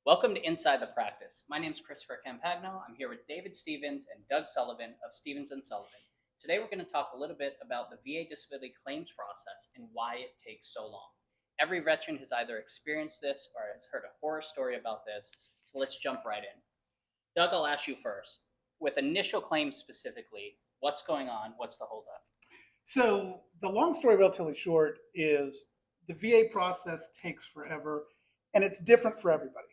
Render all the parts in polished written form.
Welcome to Inside the Practice. My name is Christopher Campagno. I'm here with David Stevens and Doug Sullivan of Stevens and Sullivan. Today we're going to talk a little bit about the VA disability claims process and why it takes so long. Every veteran has either experienced this or has heard a horror story about this, so let's jump right in. Doug, I'll ask you first. With initial claims specifically, what's going on? What's the holdup? So the long story relatively short is the VA process takes forever and it's different for everybody.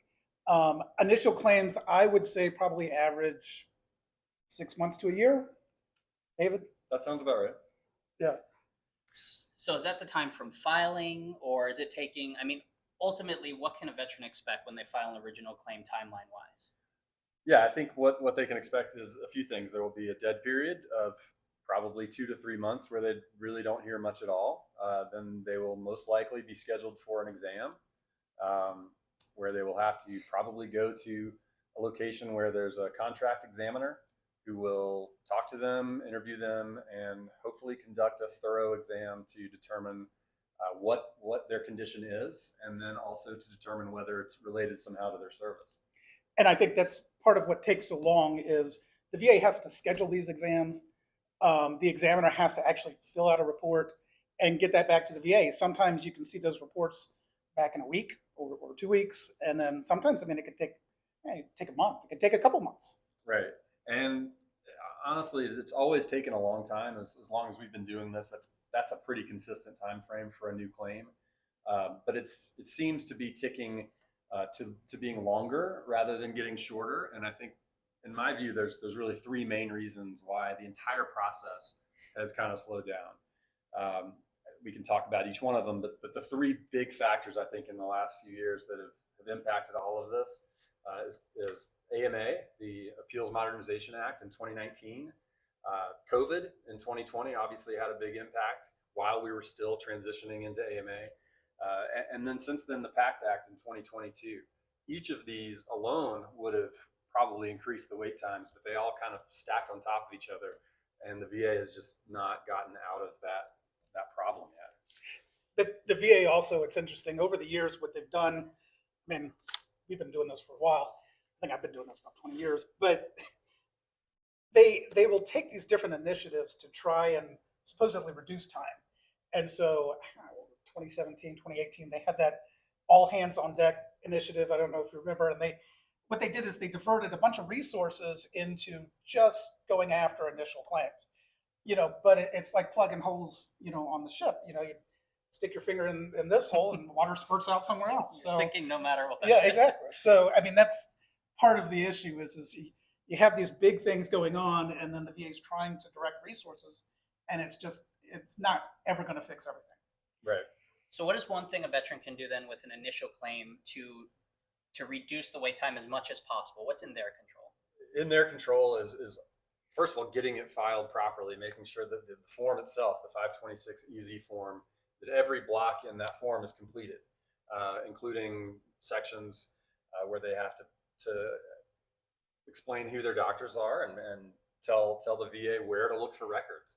Initial claims, I would say probably average 6 months to a year. David? That sounds about right. Yeah. So is that the time from filing, or is it taking, ultimately, what can a veteran expect when they file an original claim timeline wise? Yeah, I think what they can expect is a few things. There will be a dead period of probably 2 to 3 months where they really don't hear much at all. Then they will most likely be scheduled for an exam, where they will have to probably go to a location where there's a contract examiner who will talk to them, interview them, and hopefully conduct a thorough exam to determine what their condition is, and then also to determine whether it's related somehow to their service. And I think that's part of what takes so long is the VA has to schedule these exams. The examiner has to actually fill out a report and get that back to the VA. Sometimes you can see those reports back in a week or 2 weeks. And then sometimes, it could take a month. It could take a couple months. Right. And honestly, it's always taken a long time. As long as we've been doing this, that's a pretty consistent time frame for a new claim. But it seems to be ticking to being longer rather than getting shorter. And I think, in my view, there's really three main reasons why the entire process has kind of slowed down. We can talk about each one of them, but the three big factors I think in the last few years that have impacted all of this is AMA, the Appeals Modernization Act in 2019. COVID in 2020 obviously had a big impact while we were still transitioning into AMA. And then since then, the PACT Act in 2022. Each of these alone would have probably increased the wait times, but they all kind of stacked on top of each other. And the VA has just not gotten out of that problem yet. The VA also, it's interesting, over the years, what they've done, we've been doing this for a while. I think I've been doing this about 20 years, but they will take these different initiatives to try and supposedly reduce time. And so 2017, 2018, they had that all hands on deck initiative. I don't know if you remember. And what they did is they diverted a bunch of resources into just going after initial claims. But it's like plugging holes, on the ship. You stick your finger in this hole and water spurts out somewhere else. You're sinking no matter what. Yeah, exactly. So, that's part of the issue is you have these big things going on, and then the VA is trying to direct resources, and it's not ever going to fix everything. Right. So what is one thing a veteran can do then with an initial claim to reduce the wait time as much as possible? What's in their control? In their control is first of all, getting it filed properly, making sure that the form itself, the 526 EZ form, that every block in that form is completed, including sections where they have to explain who their doctors are and tell the VA where to look for records.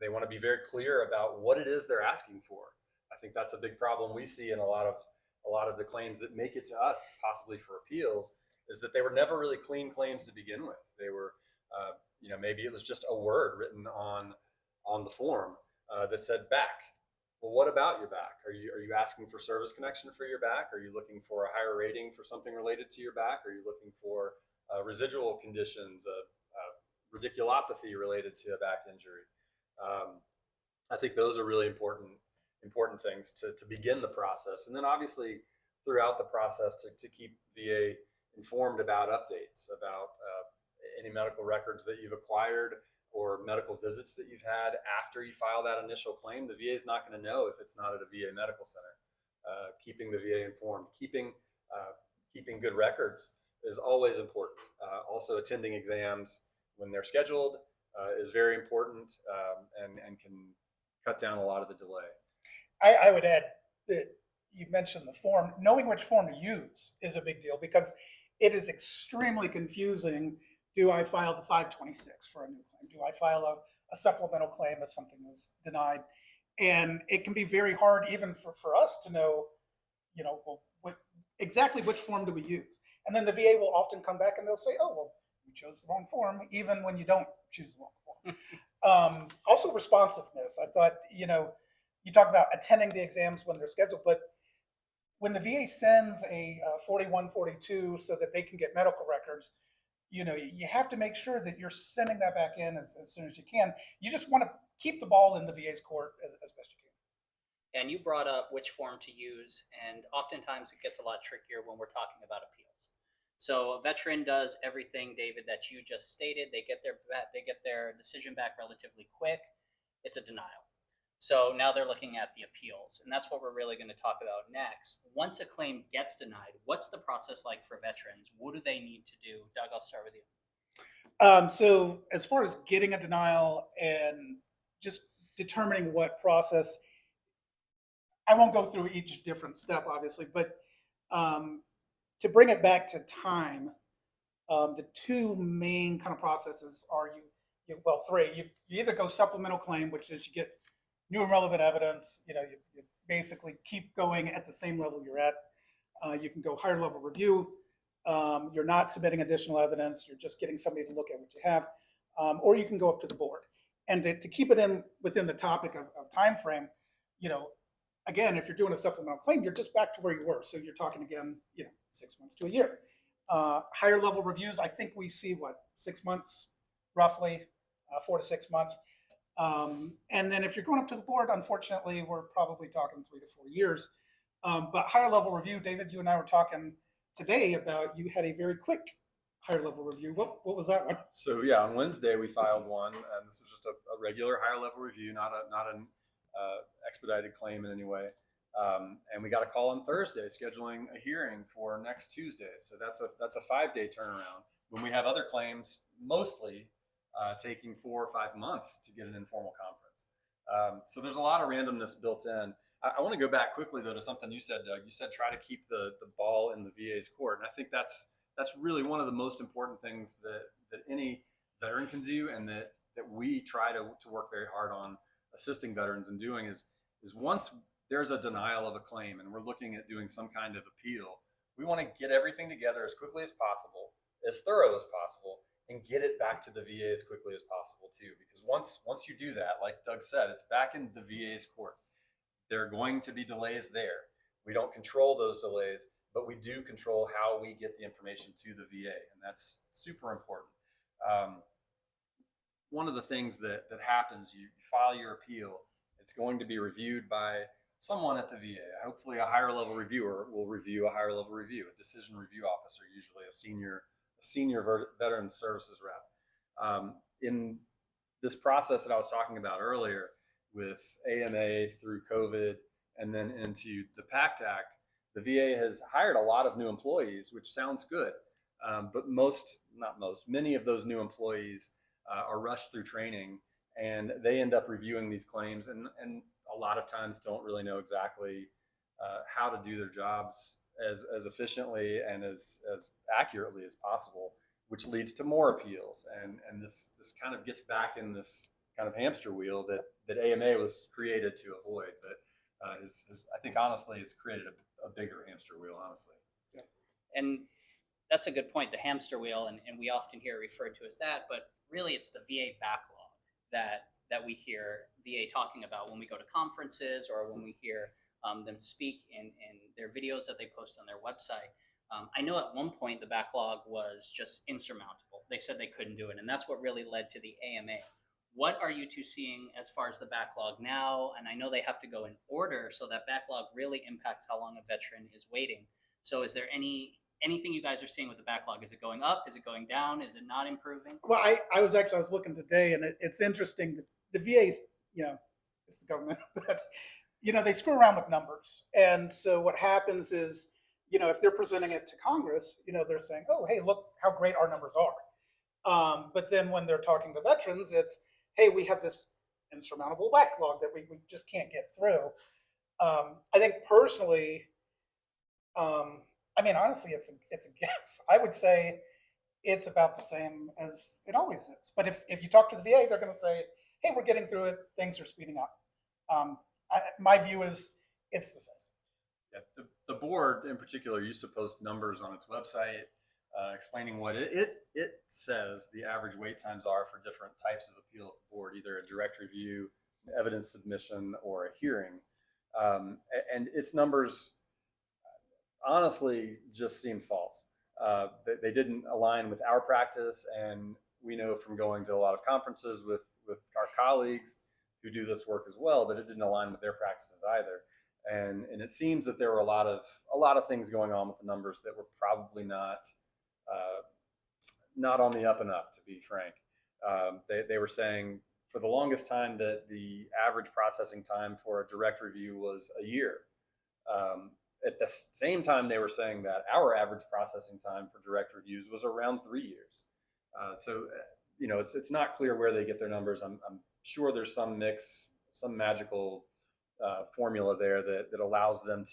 They want to be very clear about what it is they're asking for. I think that's a big problem we see in a lot of the claims that make it to us, possibly for appeals, is that they were never really clean claims to begin with. They were, maybe it was just a word written on the form that said back. Well, what about your back? Are you asking for service connection for your back? Are you looking for a higher rating for something related to your back? Are you looking for residual conditions, radiculopathy related to a back injury? I think those are really important things to begin the process. And then obviously throughout the process to keep VA informed about updates, about any medical records that you've acquired or medical visits that you've had after you file that initial claim. The VA is not going to know if it's not at a VA medical center. Keeping the VA informed, keeping good records is always important. Also attending exams when they're scheduled is very important, and can cut down a lot of the delay. I would add that you mentioned the form. Knowing which form to use is a big deal because it is extremely confusing. Do I file the 526 for a new claim? Do I file a supplemental claim if something was denied? And it can be very hard even for us to know, well, exactly which form do we use? And then the VA will often come back and they'll say, oh, well, you chose the wrong form, even when you don't choose the wrong form. Also responsiveness. I thought, you talk about attending the exams when they're scheduled, but when the VA sends a 4142 so that they can get medical records, you have to make sure that you're sending that back in as soon as you can. You just want to keep the ball in the VA's court as best you can. And you brought up which form to use, and oftentimes it gets a lot trickier when we're talking about appeals. So a veteran does everything, David, that you just stated. They get their decision back relatively quick. It's a denial. So now they're looking at the appeals, and that's what we're really going to talk about next. Once a claim gets denied, what's the process like for veterans? What do they need to do? Doug, I'll start with you. So as far as getting a denial and just determining what process, I won't go through each different step, obviously, but to bring it back to time, the two main kind of processes are three. You either go supplemental claim, which is you get new and relevant evidence. You basically keep going at the same level you're at. You can go higher level review. You're not submitting additional evidence. You're just getting somebody to look at what you have. Or you can go up to the board. And to keep it within the topic of time frame, again, if you're doing a supplemental claim, you're just back to where you were. So you're talking again, 6 months to a year. Higher level reviews, I think we see 6 months, roughly, 4 to 6 months. And then if you're going up to the board, unfortunately, we're probably talking 3 to 4 years. But higher level review, David, you and I were talking today about you had a very quick higher level review. What was that one? So yeah, on Wednesday we filed one, and this was just a regular higher level review, not an expedited claim in any way. And we got a call on Thursday scheduling a hearing for next Tuesday. So that's a 5-day turnaround when we have other claims mostly taking 4 or 5 months to get an informal conference. So there's a lot of randomness built in. I want to go back quickly though to something you said, Doug. You said try to keep the ball in the VA's court, and I think that's really one of the most important things that any veteran can do, and that we try to work very hard on assisting veterans in doing is once there's a denial of a claim and we're looking at doing some kind of appeal, we want to get everything together as quickly as possible, as thorough as possible, and get it back to the VA as quickly as possible too. Because once you do that, like Doug said, it's back in the VA's court. There are going to be delays there. We don't control those delays, but we do control how we get the information to the VA, and that's super important. One of the things that happens, you file your appeal, it's going to be reviewed by someone at the VA. Hopefully a higher level reviewer will review a higher level review, a decision review officer, usually a senior veteran services rep. In this process that I was talking about earlier with AMA through COVID and then into the PACT Act, the VA has hired a lot of new employees, which sounds good. But many of those new employees are rushed through training, and they end up reviewing these claims and a lot of times don't really know exactly how to do their jobs as efficiently and as accurately as possible, which leads to more appeals. And this kind of gets back in this kind of hamster wheel that AMA was created to avoid, but I think honestly has created a bigger hamster wheel, honestly. Yeah. And that's a good point, the hamster wheel, and we often hear it referred to as that, but really it's the VA backlog that we hear VA talking about when we go to conferences or when we hear them speak in their videos that they post on their website. I know at one point the backlog was just insurmountable. They said they couldn't do it, and that's what really led to the AMA. What are you two seeing as far as the backlog now? And I know they have to go in order, so that backlog really impacts how long a veteran is waiting. So is there anything you guys are seeing with the backlog? Is it going up? Is it going down? Is it not improving? Well, I was looking today, and it's interesting that the VA's, it's the government, but they screw around with numbers. And so what happens is, if they're presenting it to Congress, they're saying, oh, hey, look how great our numbers are. But then when they're talking to veterans, it's, hey, we have this insurmountable backlog that we just can't get through. I think personally, honestly, it's a guess. I would say it's about the same as it always is. But if you talk to the VA, they're going to say, hey, we're getting through it. Things are speeding up. My view is it's the same. Yeah, the board in particular used to post numbers on its website explaining what it says the average wait times are for different types of appeal at the board, either a direct review, evidence submission, or a hearing. And its numbers honestly just seemed false. They didn't align with our practice, and we know from going to a lot of conferences with our colleagues who do this work as well that it didn't align with their practices either. And it seems that there were a lot of things going on with the numbers that were probably not on the up and up, to be frank. They were saying for the longest time that the average processing time for a direct review was a year. At the same time, they were saying that our average processing time for direct reviews was around 3 years. So, it's not clear where they get their numbers. I'm sure there's some mix, some magical formula there that allows them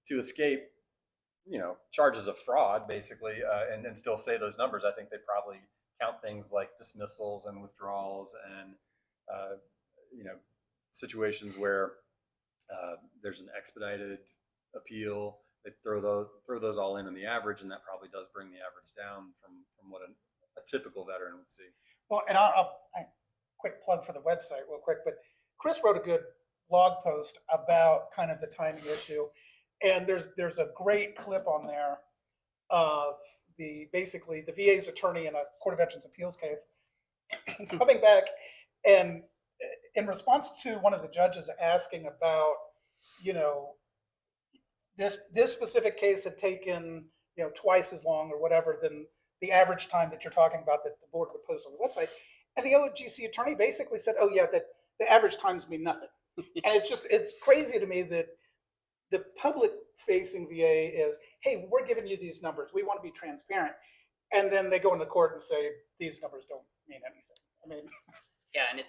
to escape, charges of fraud, basically, and still say those numbers. I think they probably count things like dismissals and withdrawals and, situations where there's an expedited appeal. They throw those all in the average, and that probably does bring the average down from what a typical veteran would see. Well, and I'll quick plug for the website real quick, but Chris wrote a good blog post about kind of the timing issue, and there's a great clip on there of basically the VA's attorney in a Court of Veterans Appeals case coming back, and in response to one of the judges asking about, this specific case had taken twice as long or whatever than the average time that you're talking about that the board would post on the website, and the OGC attorney basically said, "Oh yeah, that the average times mean nothing." And it's crazy to me that the public facing VA is, "Hey, we're giving you these numbers. We want to be transparent," and then they go into court and say these numbers don't mean anything. I mean, Yeah, and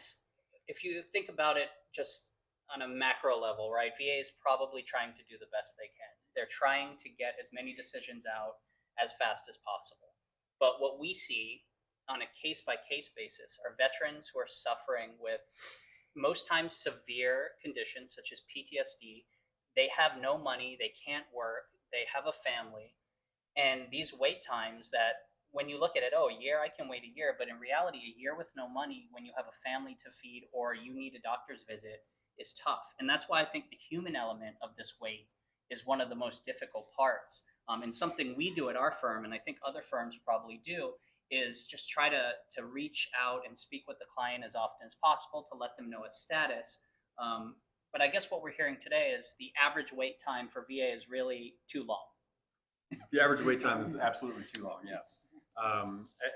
if you think about it just on a macro level, right? VA is probably trying to do the best they can. They're trying to get as many decisions out as fast as possible. But what we see on a case-by-case basis are veterans who are suffering with most times severe conditions such as PTSD. They have no money, they can't work, they have a family, and these wait times that when you look at it, oh, a year, I can wait a year, but in reality, a year with no money when you have a family to feed or you need a doctor's visit is tough. And that's why I think the human element of this wait is one of the most difficult parts. And something we do at our firm, and I think other firms probably do, is just try to reach out and speak with the client as often as possible to let them know its status. But I guess what we're hearing today is the average wait time for VA is really too long. The average wait time is absolutely too long, yes.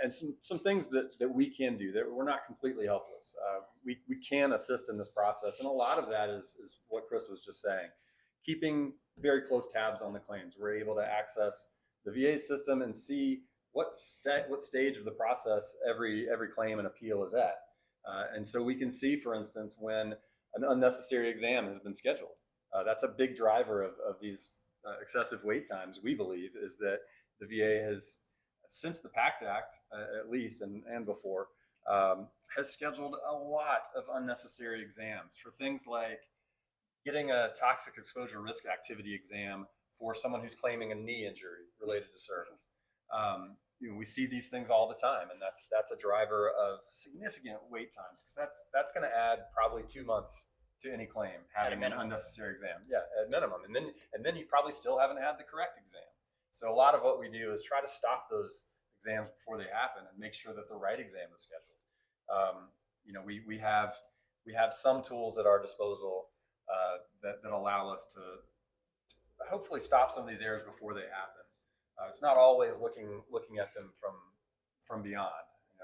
And some things that we can do, that we're not completely helpless. We can assist in this process, and a lot of that is what Chris was just saying. Keeping very close tabs on the claims. We're able to access the VA system and see what stage of the process every claim and appeal is at. And so we can see, for instance, when an unnecessary exam has been scheduled. That's a big driver of these excessive wait times, we believe, is that the VA has, since the PACT Act, at least, and before, has scheduled a lot of unnecessary exams for things like getting a toxic exposure risk activity exam for someone who's claiming a knee injury related to service. We see these things all the time, and that's a driver of significant wait times, because that's going to add probably 2 months to any claim having an unnecessary exam. Yeah, at minimum, and then you probably still haven't had the correct exam. So a lot of what we do is try to stop those exams before they happen and make sure that the right exam is scheduled. We have some tools at our disposal that allow us to hopefully stop some of these errors before they happen. It's not always looking at them from beyond.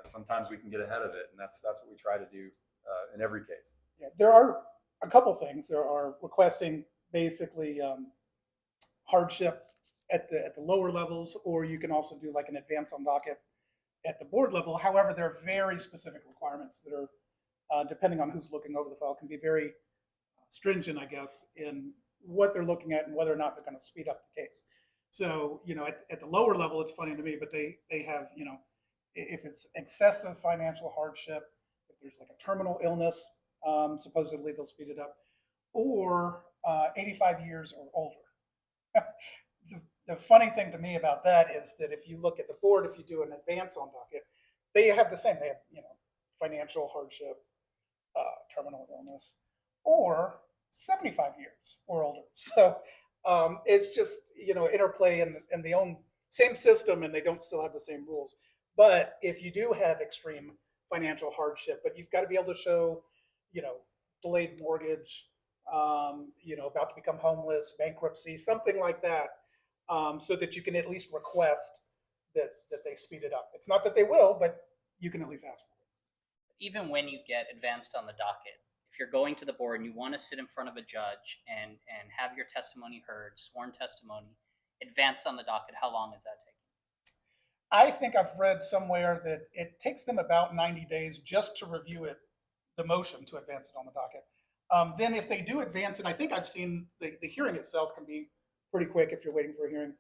Sometimes we can get ahead of it, and that's what we try to do in every case. Yeah, there are a couple things. There are requesting basically hardship at the lower levels, or you can also do like an advance on docket at the board level. However, there are very specific requirements that are, depending on who's looking over the file, can be very stringent, I guess, in what they're looking at and whether or not they're going to speed up the case. So, at the lower level, it's funny to me, but they have, if it's excessive financial hardship, if there's like a terminal illness, supposedly they'll speed it up, or 85 years or older. The funny thing to me about that is that if you look at the board, if you do an advance on docket, they have the same. They have, financial hardship, terminal illness, or 75 years or older. So it's just, interplay in the own same system, and they don't still have the same rules. But if you do have extreme financial hardship, but you've got to be able to show, you know, delayed mortgage, about to become homeless, bankruptcy, something like that, so that you can at least request that they speed it up. It's not that they will, but you can at least ask for it. Even when you get advanced on the docket, if you're going to the board and you want to sit in front of a judge and have your testimony heard, sworn testimony, advanced on the docket, how long is that taking? I think I've read somewhere that it takes them about 90 days just to review it, the motion to advance it on the docket. Then if they do advance it, I think I've seen the hearing itself can be pretty quick if you're waiting for a hearing.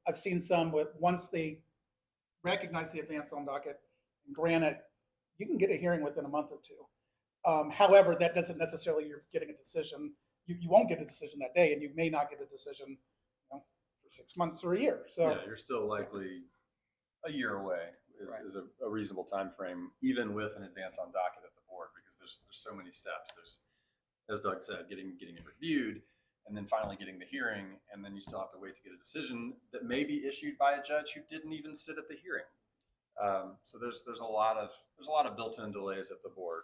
I've seen some with once they recognize the advance on docket and grant it, you can get a hearing within a month or two. However, that doesn't necessarily you're getting a decision. You won't get a decision that day, and you may not get a decision for 6 months or a year. So yeah, you're still likely a year away is, Right. is a reasonable time frame, even with an advance on docket at the board, because there's so many steps. There's, as Doug said, getting it reviewed, and then finally getting the hearing, and then you still have to wait to get a decision that may be issued by a judge who didn't even sit at the hearing. So there's a lot of built-in delays at the board,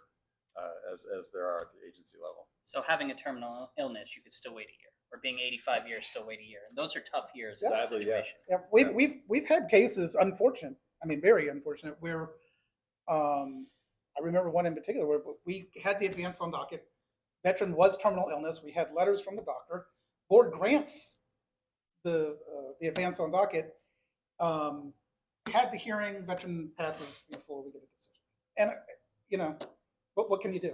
as there are at the agency level. So having a terminal illness, you could still wait a year, or being 85 years, still wait a year. And those are tough years. Yeah. Sadly, yes. yeah, we've had cases, unfortunate. I mean, very unfortunate, where I remember one in particular where we had the advance on docket. Veteran was terminal illness. We had letters from the doctor. Board grants the advance on docket. Had the hearing. Veteran passes before we get a decision. And what can you do?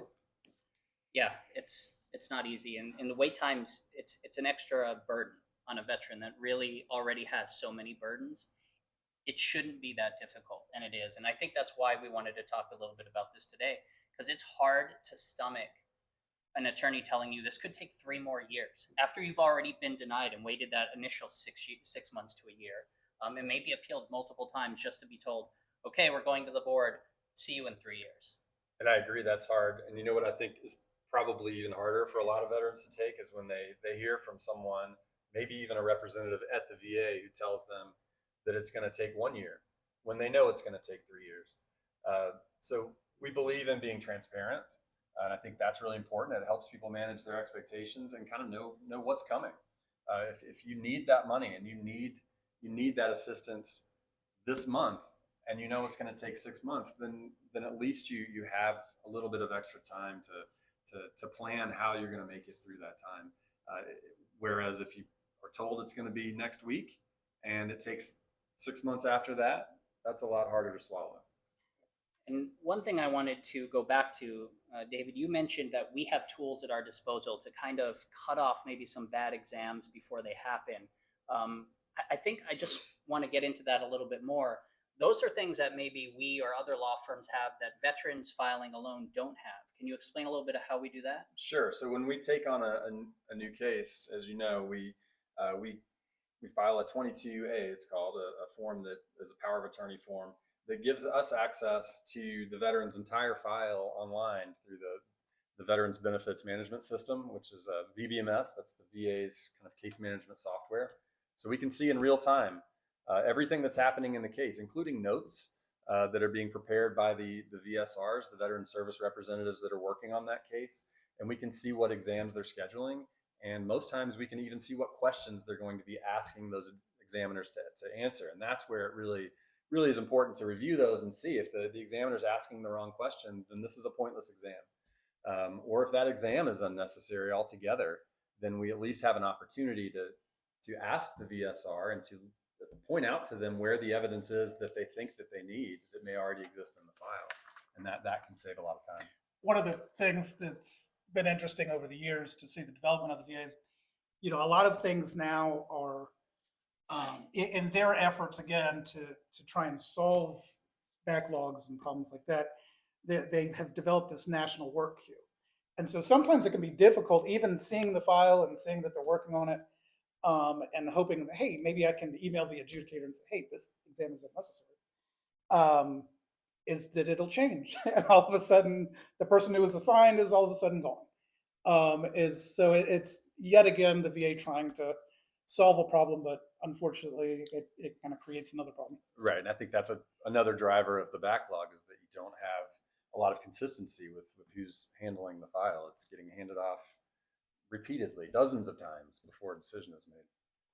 Yeah, it's not easy, and the wait times, it's an extra burden on a veteran that really already has so many burdens. It shouldn't be that difficult, and it is. And I think that's why we wanted to talk a little bit about this today, because it's hard to stomach an attorney telling you this could take 3 more years after you've already been denied and waited that initial 6 months to a year. And maybe appealed multiple times just to be told, okay, we're going to the board, see you in 3 years. And I agree, that's hard. And you know what I think is probably even harder for a lot of veterans to take is when they hear from someone, maybe even a representative at the VA, who tells them that it's going to take 1 year when they know it's going to take 3 years. So we believe in being transparent. And I think that's really important. It helps people manage their expectations and kind of know what's coming. If you need that money and you need that assistance this month, and you know it's going to take 6 months, then at least you have a little bit of extra time to plan how you're going to make it through that time. Whereas if you are told it's going to be next week and it takes 6 months after that, that's a lot harder to swallow. And one thing I wanted to go back to, David, you mentioned that we have tools at our disposal to kind of cut off maybe some bad exams before they happen. I think I just want to get into that a little bit more. Those are things that maybe we or other law firms have that veterans filing alone don't have. Can you explain a little bit of how we do that? Sure. So when we take on a new case, as you know, we file a 22A, it's called, a form that is a power of attorney form that gives us access to the veteran's entire file online through the Veterans Benefits Management System, which is a VBMS. That's the VA's kind of case management software. So we can see in real time everything that's happening in the case, including notes that are being prepared by the VSRs, the Veteran Service Representatives that are working on that case. And we can see what exams they're scheduling. And most times we can even see what questions they're going to be asking those examiners to answer. And that's where it really is important to review those and see if the examiner is asking the wrong question, then this is a pointless exam. Or if that exam is unnecessary altogether, then we at least have an opportunity to ask the VSR and to point out to them where the evidence is that they think that they need that may already exist in the file. And that can save a lot of time. One of the things that's been interesting over the years to see the development of the VA is, a lot of things now are in their efforts again to try and solve backlogs and problems like that. They have developed this national work queue, and so sometimes it can be difficult, even seeing the file and seeing that they're working on it. and hoping that, hey, maybe I can email the adjudicator and say, hey, this exam is unnecessary, is that it'll change. And all of a sudden, the person who was assigned is all of a sudden gone. It's yet again the VA trying to solve a problem, but unfortunately, it kind of creates another problem. Right, and I think that's another driver of the backlog is that you don't have a lot of consistency with who's handling the file. It's getting handed off repeatedly, dozens of times before a decision is made.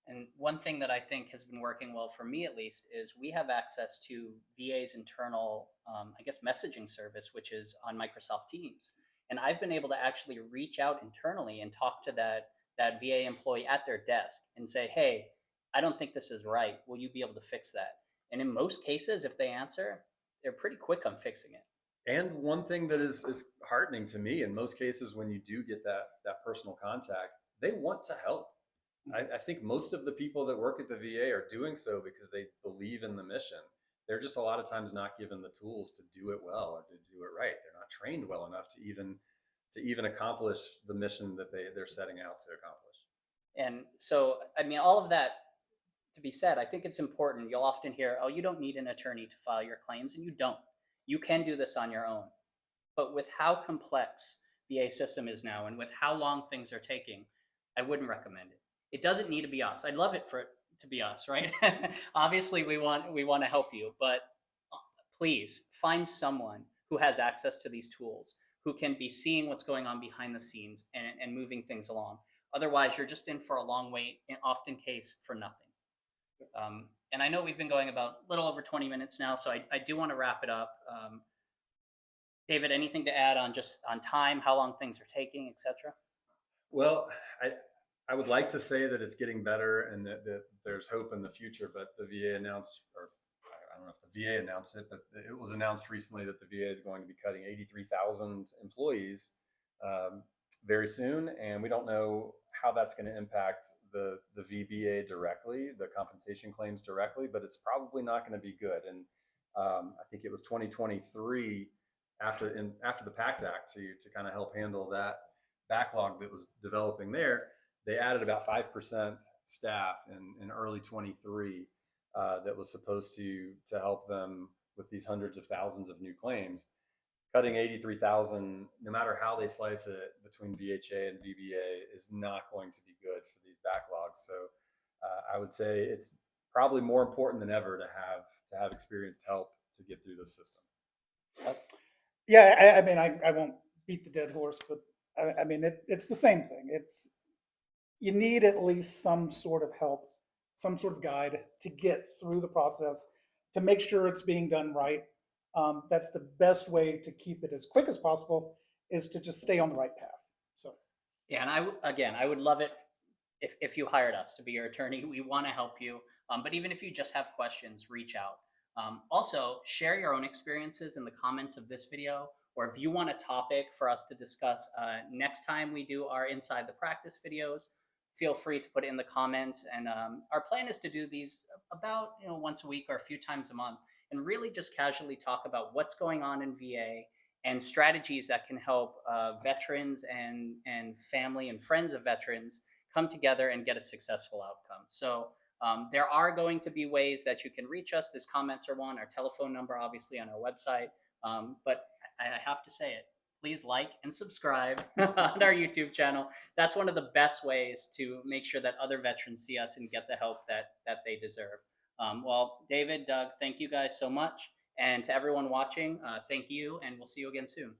And one thing that I think has been working well for me, at least, is we have access to VA's internal, I guess, messaging service, which is on Microsoft Teams. And I've been able to actually reach out internally and talk to that VA employee at their desk and say, hey, I don't think this is right. Will you be able to fix that? And in most cases, if they answer, they're pretty quick on fixing it. And one thing that is heartening to me in most cases when you do get that personal contact, they want to help. I think most of the people that work at the VA are doing so because they believe in the mission. They're just a lot of times not given the tools to do it well or to do it right. They're not trained well enough to even accomplish the mission that they're setting out to accomplish. And so, I mean, all of that to be said, I think it's important. You'll often hear, oh, you don't need an attorney to file your claims, and you don't. You can do this on your own. But with how complex the VA system is now and with how long things are taking, I wouldn't recommend it. It doesn't need to be us. I'd love it for it to be us, right? Obviously, we want to help you, but please find someone who has access to these tools, who can be seeing what's going on behind the scenes and moving things along. Otherwise, you're just in for a long wait, and often case for nothing. And I know we've been going about a little over 20 minutes now, so I do want to wrap it up. David, anything to add on time, how long things are taking, etc.? Well, I would like to say that it's getting better and that there's hope in the future, but the VA announced, or I don't know if the VA announced it, but it was announced recently that the VA is going to be cutting 83,000 employees very soon, and we don't know how that's going to impact the VBA directly, the compensation claims directly, but it's probably not going to be good. And I think it was 2023 after the PACT Act to kind of help handle that backlog that was developing there. They added about 5% staff in early 23 that was supposed to help them with these hundreds of thousands of new claims. Cutting 83,000, no matter how they slice it between VHA and VBA, is not going to be good for these backlogs. So I would say it's probably more important than ever to have experienced help to get through this system. Yeah, I mean, I won't beat the dead horse, but I mean, it's the same thing. You need at least some sort of help, some sort of guide to get through the process, to make sure it's being done right. That's the best way to keep it as quick as possible, is to just stay on the right path. So yeah, and I would love it if you hired us to be your attorney. We want to help you, but even if you just have questions, reach out. Also, share your own experiences in the comments of this video, or if you want a topic for us to discuss next time we do our Inside the Practice videos, feel free to put it in the comments. And our plan is to do these about once a week or a few times a month, and really just casually talk about what's going on in VA and strategies that can help veterans and family and friends of veterans come together and get a successful outcome. So there are going to be ways that you can reach us. This comments are one, our telephone number, obviously, on our website. But I have to say it, please like and subscribe on our YouTube channel. That's one of the best ways to make sure that other veterans see us and get the help that they deserve. Well, David, Doug, thank you guys so much. And to everyone watching, thank you, and we'll see you again soon.